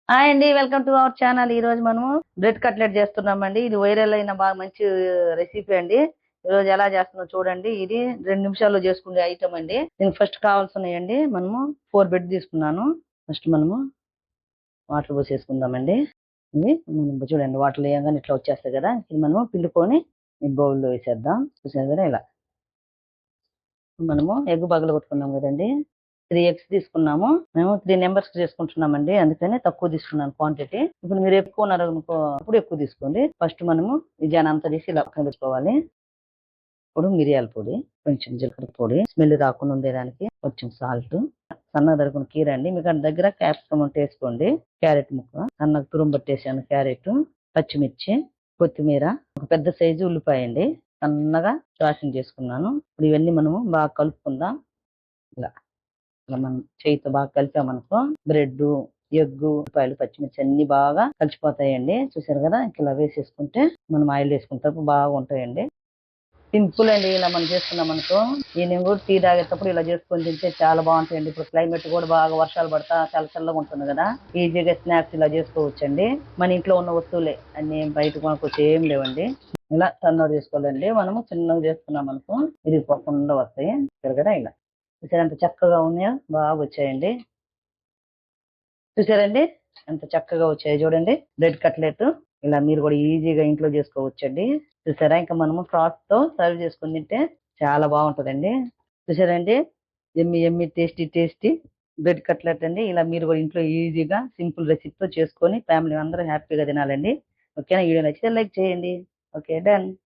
Hi అండి. Welcome to our channel. ఈరోజు మనము బ్రెడ్ కట్లెట్ చేస్తున్నామండి. ఇది వైరల్ అయిన బాగా మంచి రెసిపీ అండి. ఈరోజు ఎలా చేస్తున్నాం చూడండి. ఇది 2 నిమిషాల్లో చేసుకునే ఐటమ్ అండి. దీనికి ఫస్ట్ కావాల్సినయండి మనము 4 బ్రెడ్ తీసుకున్నాను. ఫస్ట్ మనము వాటర్ పోసేసుకుందామండి. ఇది మనం చూడండి వాటర్ వేయగానే ఇట్లా వచ్చేస్తాయి కదా. ఇది మనము పిండుకొని ఈ బౌల్లో వేసేద్దాం. చూసారు కదా ఇలా. మనము ఎగ్ పగలగొట్టుకున్నాం కదండి. 3 ఎగ్స్ తీసుకున్నాము. మేము 3 మెంబర్స్ చేసుకుంటున్నామండి. అందుకని తక్కువ తీసుకున్నాను క్వాంటిటీ. ఇప్పుడు మీరు ఎక్కువ ఉన్నారు అనుకో అప్పుడు ఎక్కువ తీసుకోండి. ఫస్ట్ మనము ఈ జానంతా తీసి ఇలా పక్కన పెట్టుకోవాలి. ఇప్పుడు మిరియాల పొడి, కొంచెం జీలకర్ర పొడి, స్మెల్ రాకుండా ఉండేదానికి కొంచెం సాల్ట్, సన్నగా తరుక్కున్న కీర అండి. మీకు దగ్గర క్యాప్సికమ్ ఉంటే వేసుకోండి. క్యారెట్ ముక్క, సన్నగా తురుము పట్టేసాను క్యారెట్, పచ్చిమిర్చి, కొత్తిమీర, ఒక పెద్ద సైజు ఉల్లిపాయ అండి. సన్నగా చాసింగ్ చేసుకున్నాను. ఇప్పుడు ఇవన్నీ మనము బాగా కలుపుకుందాం. ఇలా ఇలా మనం చేయితో బాగా కలిపామనుకో బ్రెడ్, ఎగ్, ఉల్లిపాయలు, పచ్చిమిర్చి అన్ని బాగా కలిసిపోతాయండి. చూసారు కదా. ఇలా వేసేసుకుంటే మనం ఆయిల్ వేసుకుంటే బాగా ఉంటాయండి. సింపుల్ అండి. ఇలా మనం చేసుకున్నాం అనుకో ఈవినింగ్ కూడా టీ తాగేటప్పుడు ఇలా చేసుకొని తింటే చాలా బాగుంటాయండి. ఇప్పుడు క్లైమేట్ కూడా బాగా వర్షాలు పడతా చాలా చల్లగా ఉంటుంది కదా. ఈజీగా స్నాక్స్ ఇలా చేసుకోవచ్చండి. మన ఇంట్లో ఉన్న వస్తువులే అన్ని బయట కొనుక్కొచ్చి ఏం లేవండి. ఇలా సన్నగా చేసుకోవాలండి. మనము చిన్నగా చేసుకున్నాం అనుకో ఇరిగిపోకుండా వస్తాయి. చూసారు కదా ఇలా. చూసారు ఎంత చక్కగా ఉన్నాయో బాగా వచ్చాయండి. చూసారండి ఎంత చక్కగా వచ్చాయి చూడండి. బ్రెడ్ కట్లెట్ ఇలా మీరు కూడా ఈజీగా ఇంట్లో చేసుకోవచ్చండి. చూసారా. ఇంకా మనము ఫ్రాస్ తో సర్వ్ చేసుకుని తింటే చాలా బాగుంటుందండి. చూసారండి ఎమ్మి ఎమ్మి టేస్టీ టేస్టీ బ్రెడ్ కట్లెట్ అండి. ఇలా మీరు కూడా ఇంట్లో ఈజీగా సింపుల్ రెసిపీతో చేసుకొని ఫ్యామిలీ అందరూ హ్యాపీగా తినాలండి. ఓకేనా. వీడియో నచ్చితే లైక్ చేయండి. Okay done.